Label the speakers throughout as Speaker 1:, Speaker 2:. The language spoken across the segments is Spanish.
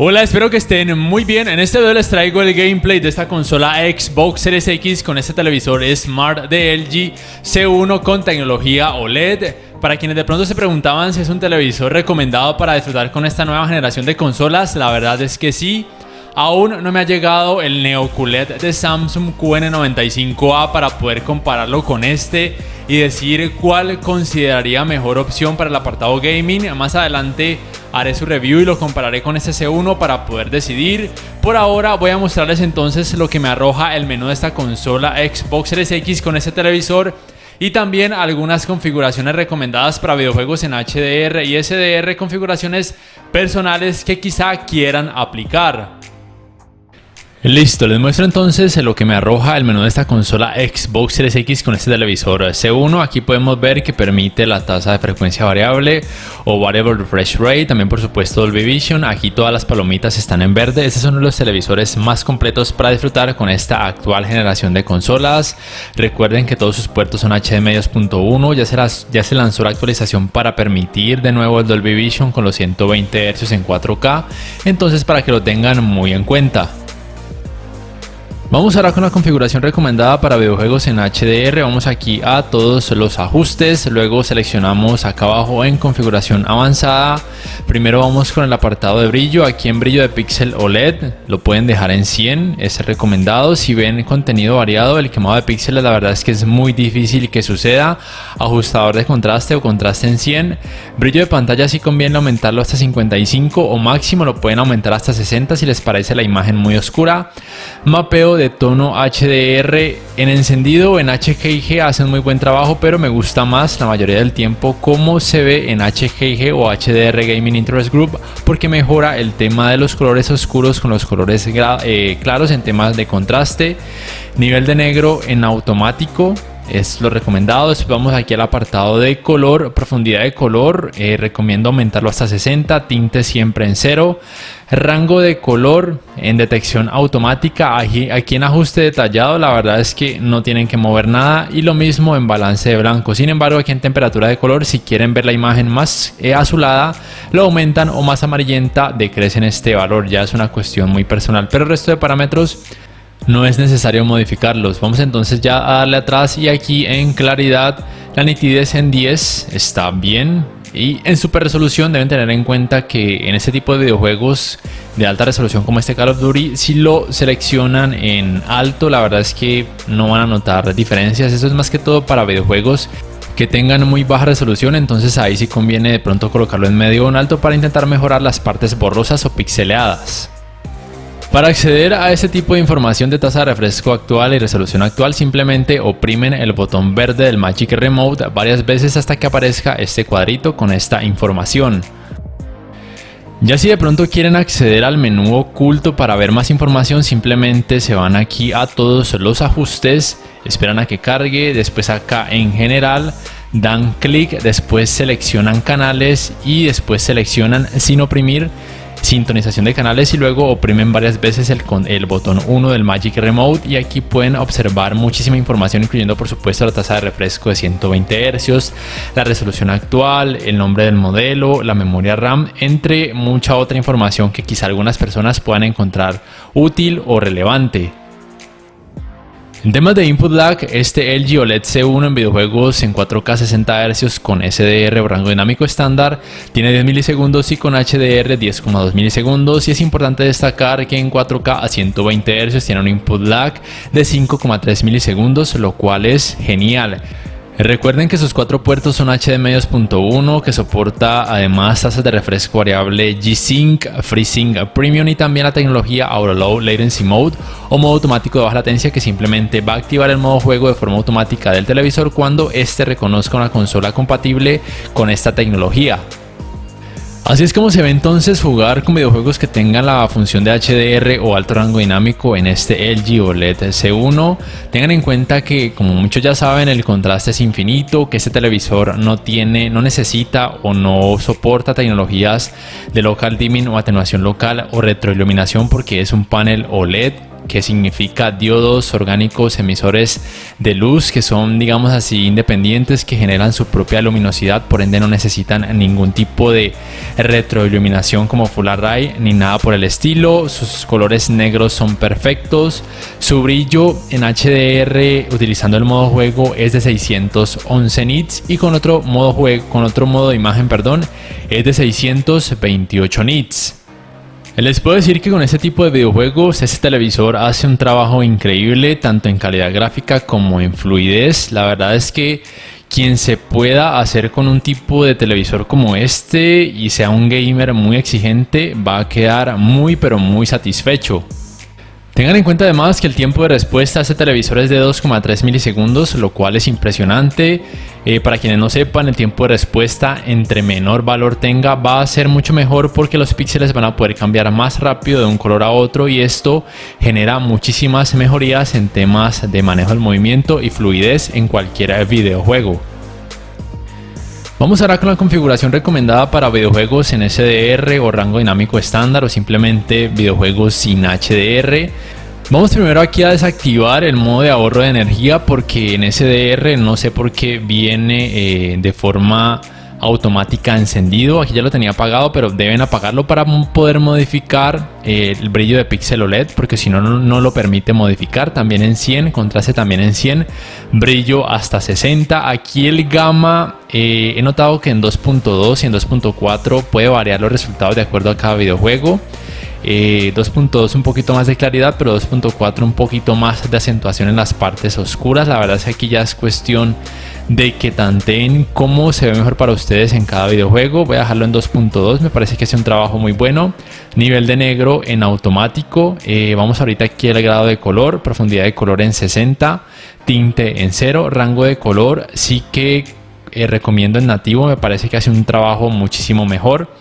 Speaker 1: Hola, espero que estén muy bien. En este video les traigo el gameplay de esta consola Xbox Series X con este televisor Smart de LG C1 con tecnología OLED. Para quienes de pronto se preguntaban si es un televisor recomendado para disfrutar con esta nueva generación de consolas, la verdad es que sí. Aún no me ha llegado el Neo QLED de Samsung QN95A para poder compararlo con este y decir cuál consideraría mejor opción para el apartado gaming. Más adelante haré su review y lo compararé con este C1 para poder decidir. Por ahora voy a mostrarles entonces lo que me arroja el menú de esta consola Xbox Series X con este televisor y también algunas configuraciones recomendadas para videojuegos en HDR y SDR, configuraciones personales que quizá quieran aplicar. Listo, les muestro entonces lo que me arroja el menú de esta consola Xbox Series X con este televisor C1. Aquí podemos ver que permite la tasa de frecuencia variable o Variable Refresh Rate, también por supuesto Dolby Vision. Aquí todas las palomitas están en verde. Este es uno de los televisores más completos para disfrutar con esta actual generación de consolas. Recuerden que todos sus puertos son HDMI 2.1, ya se lanzó la actualización para permitir de nuevo el Dolby Vision con los 120 Hz en 4K, entonces para que lo tengan muy en cuenta. Vamos ahora con la configuración recomendada para videojuegos en HDR. Vamos aquí a todos los ajustes, luego seleccionamos acá abajo en configuración avanzada. Primero vamos con el apartado de brillo. Aquí en brillo de píxel OLED lo pueden dejar en 100, es recomendado. Si ven contenido variado, el quemado de píxeles la verdad es que es muy difícil que suceda. Ajustador de contraste o contraste en 100. Brillo de pantalla sí conviene aumentarlo hasta 55 o máximo lo pueden aumentar hasta 60 si les parece la imagen muy oscura. Mapeo de tono HDR en encendido o en HGIG hacen muy buen trabajo, pero me gusta más la mayoría del tiempo cómo se ve en HGIG o HDR Gaming Interest Group, porque mejora el tema de los colores oscuros con los colores claros en temas de contraste. Nivel de negro en automático es lo recomendado. Después vamos aquí al apartado de color, profundidad de color, recomiendo aumentarlo hasta 60, tinte siempre en 0, rango de color en detección automática, aquí en ajuste detallado la verdad es que no tienen que mover nada, y lo mismo en balance de blanco. Sin embargo, aquí en temperatura de color, si quieren ver la imagen más azulada lo aumentan, o más amarillenta decrecen este valor, ya es una cuestión muy personal, pero el resto de parámetros no es necesario modificarlos. Vamos entonces ya a darle atrás, y aquí en claridad la nitidez en 10 está bien, y en super resolución deben tener en cuenta que en este tipo de videojuegos de alta resolución como este Call of Duty, si lo seleccionan en alto la verdad es que no van a notar diferencias. Eso es más que todo para videojuegos que tengan muy baja resolución, entonces ahí sí conviene de pronto colocarlo en medio o en alto para intentar mejorar las partes borrosas o pixeleadas. Para acceder a este tipo de información de tasa de refresco actual y resolución actual, simplemente oprimen el botón verde del Magic Remote varias veces hasta que aparezca este cuadrito con esta información. Ya si de pronto quieren acceder al menú oculto para ver más información, simplemente se van aquí a todos los ajustes, esperan a que cargue, después acá en general dan clic, después seleccionan canales y después seleccionan sin oprimir sintonización de canales, y luego oprimen varias veces el botón 1 del Magic Remote, y aquí pueden observar muchísima información, incluyendo por supuesto la tasa de refresco de 120 Hz, la resolución actual, el nombre del modelo, la memoria RAM, entre mucha otra información que quizá algunas personas puedan encontrar útil o relevante. En temas de input lag, este LG OLED C1 en videojuegos en 4K 60 Hz con SDR o rango dinámico estándar tiene 10 milisegundos y con HDR 10,2 milisegundos, y es importante destacar que en 4K a 120 Hz tiene un input lag de 5,3 milisegundos, lo cual es genial. Recuerden que sus 4 puertos son HDMI 2.1, que soporta además tasas de refresco variable G-Sync, FreeSync Premium, y también la tecnología Auto Low Latency Mode o modo automático de baja latencia, que simplemente va a activar el modo juego de forma automática del televisor cuando este reconozca una consola compatible con esta tecnología. Así es como se ve entonces jugar con videojuegos que tengan la función de HDR o alto rango dinámico en este LG OLED C1. Tengan en cuenta que, como muchos ya saben, el contraste es infinito, que este televisor no necesita o no soporta tecnologías de local dimming o atenuación local o retroiluminación, porque es un panel OLED que significa diodos orgánicos emisores de luz, que son, digamos así, independientes, que generan su propia luminosidad, por ende no necesitan ningún tipo de retroiluminación como Full Array ni nada por el estilo. Sus colores negros son perfectos. Su brillo en HDR utilizando el modo juego es de 611 nits y con otro modo de imagen, es de 628 nits. Les puedo decir que con este tipo de videojuegos este televisor hace un trabajo increíble tanto en calidad gráfica como en fluidez. La verdad es que quien se pueda hacer con un tipo de televisor como este y sea un gamer muy exigente va a quedar muy pero muy satisfecho. Tengan en cuenta además que el tiempo de respuesta a este televisor es de 2,3 milisegundos, lo cual es impresionante. Para quienes no sepan, el tiempo de respuesta entre menor valor tenga va a ser mucho mejor porque los píxeles van a poder cambiar más rápido de un color a otro y esto genera muchísimas mejorías en temas de manejo del movimiento y fluidez en cualquier videojuego. Vamos ahora con la configuración recomendada para videojuegos en SDR o rango dinámico estándar o simplemente videojuegos sin HDR. Vamos primero aquí a desactivar el modo de ahorro de energía porque en SDR no sé por qué viene de forma automática encendido. Aquí ya lo tenía apagado, pero deben apagarlo para poder modificar el brillo de píxel OLED, porque si no, no lo permite modificar. También en 100, contraste también en 100, brillo hasta 60. Aquí el gamma he notado que en 2.2 y en 2.4 puede variar los resultados de acuerdo a cada videojuego. 2.2 un poquito más de claridad, pero 2.4 un poquito más de acentuación en las partes oscuras. La verdad es que aquí ya es cuestión de que tanteen cómo se ve mejor para ustedes en cada videojuego. Voy a dejarlo en 2.2, me parece que hace un trabajo muy bueno. Nivel de negro en automático. Vamos ahorita aquí al grado de color, profundidad de color en 60, tinte en 0, rango de color sí que recomiendo en nativo, me parece que hace un trabajo muchísimo mejor.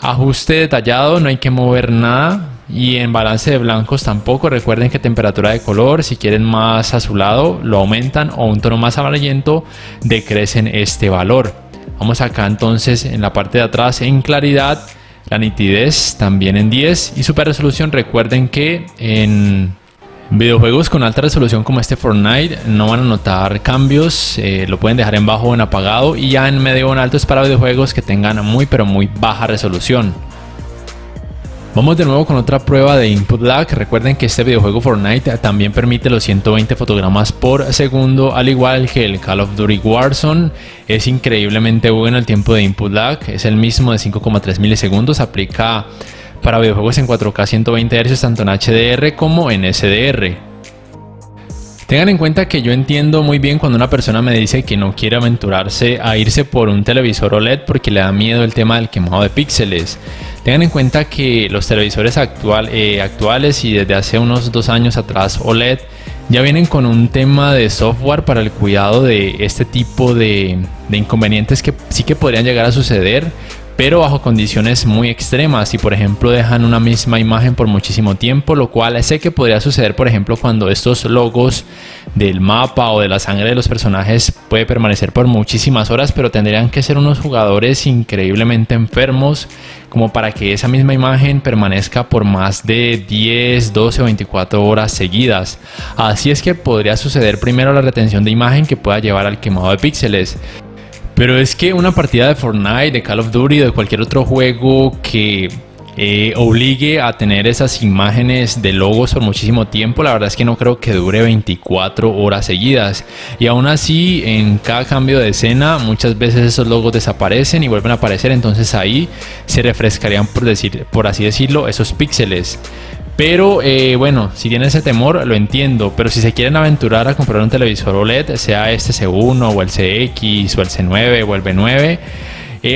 Speaker 1: Ajuste detallado, no hay que mover nada, y en balance de blancos tampoco. Recuerden que temperatura de color, si quieren más azulado lo aumentan o un tono más amarillento decrecen este valor. Vamos acá entonces en la parte de atrás en claridad, la nitidez también en 10 y super resolución. Recuerden que en videojuegos con alta resolución como este Fortnite no van a notar cambios, lo pueden dejar en bajo o en apagado, y ya en medio o en alto es para videojuegos que tengan muy pero muy baja resolución. Vamos de nuevo con otra prueba de input lag. Recuerden que este videojuego Fortnite también permite los 120 fotogramas por segundo, al igual que el Call of Duty Warzone. Es increíblemente bueno el tiempo de input lag, es el mismo de 5,3 milisegundos, aplica para videojuegos en 4K 120 Hz tanto en HDR como en SDR. Tengan en cuenta que yo entiendo muy bien cuando una persona me dice que no quiere aventurarse a irse por un televisor OLED porque le da miedo el tema del quemado de píxeles. Tengan en cuenta que los televisores actuales y desde hace unos 2 años atrás OLED ya vienen con un tema de software para el cuidado de este tipo de inconvenientes que sí que podrían llegar a suceder, pero bajo condiciones muy extremas. Y por ejemplo dejan una misma imagen por muchísimo tiempo, lo cual sé que podría suceder por ejemplo cuando estos logos del mapa o de la sangre de los personajes puede permanecer por muchísimas horas, pero tendrían que ser unos jugadores increíblemente enfermos como para que esa misma imagen permanezca por más de 10, 12 o 24 horas seguidas. Así es que podría suceder primero la retención de imagen que pueda llevar al quemado de píxeles. Pero es que una partida de Fortnite, de Call of Duty o de cualquier otro juego que obligue a tener esas imágenes de logos por muchísimo tiempo, la verdad es que no creo que dure 24 horas seguidas. Y aún así, en cada cambio de escena, muchas veces esos logos desaparecen y vuelven a aparecer. Entonces ahí se refrescarían, por así decirlo, esos píxeles. Pero bueno, si tienen ese temor lo entiendo, pero si se quieren aventurar a comprar un televisor OLED, sea este C1 o el CX o el C9 o el B9,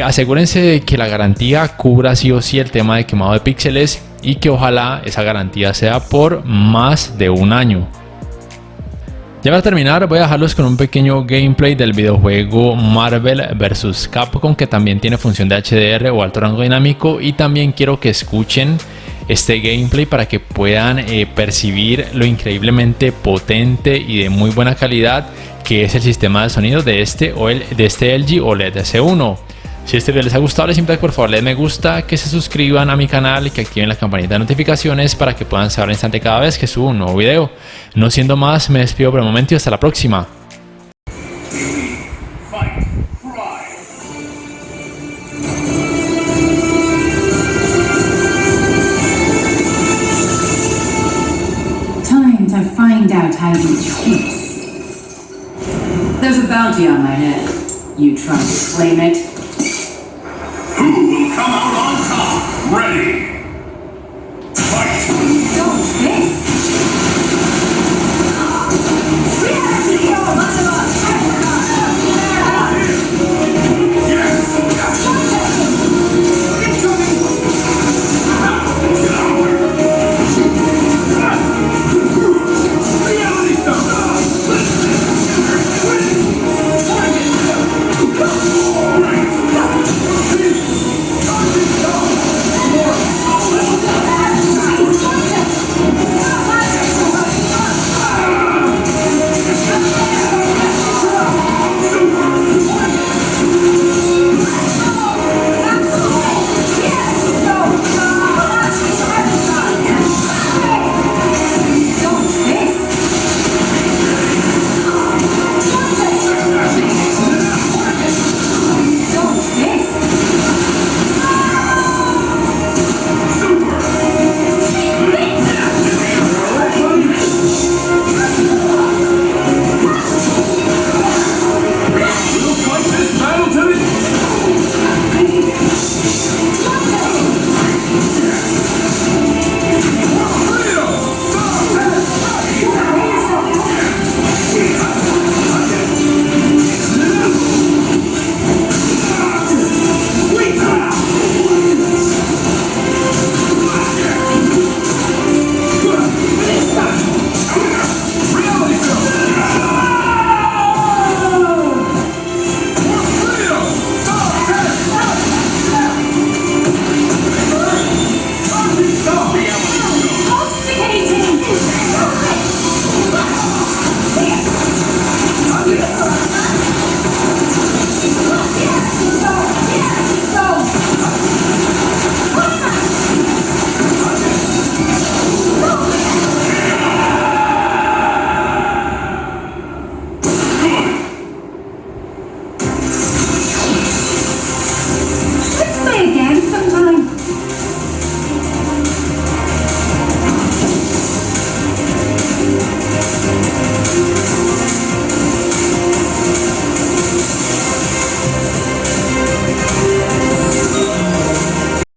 Speaker 1: asegúrense de que la garantía cubra sí o sí el tema de quemado de píxeles y que ojalá esa garantía sea por más de 1 año. Ya para terminar voy a dejarlos con un pequeño gameplay del videojuego Marvel vs Capcom, que también tiene función de HDR o alto rango dinámico, y también quiero que escuchen este gameplay para que puedan percibir lo increíblemente potente y de muy buena calidad que es el sistema de sonido de este LG OLED C1. Si este video les ha gustado, les invito a que por favor le den me gusta, que se suscriban a mi canal y que activen la campanita de notificaciones para que puedan saber al instante cada vez que subo un nuevo video. No siendo más, me despido por el momento y hasta la próxima.
Speaker 2: Time to find out how you taste. There's a bounty on my head. You trying to claim it?
Speaker 3: Who will come out on top? Ready? Fight!
Speaker 2: Don't miss!
Speaker 3: Reality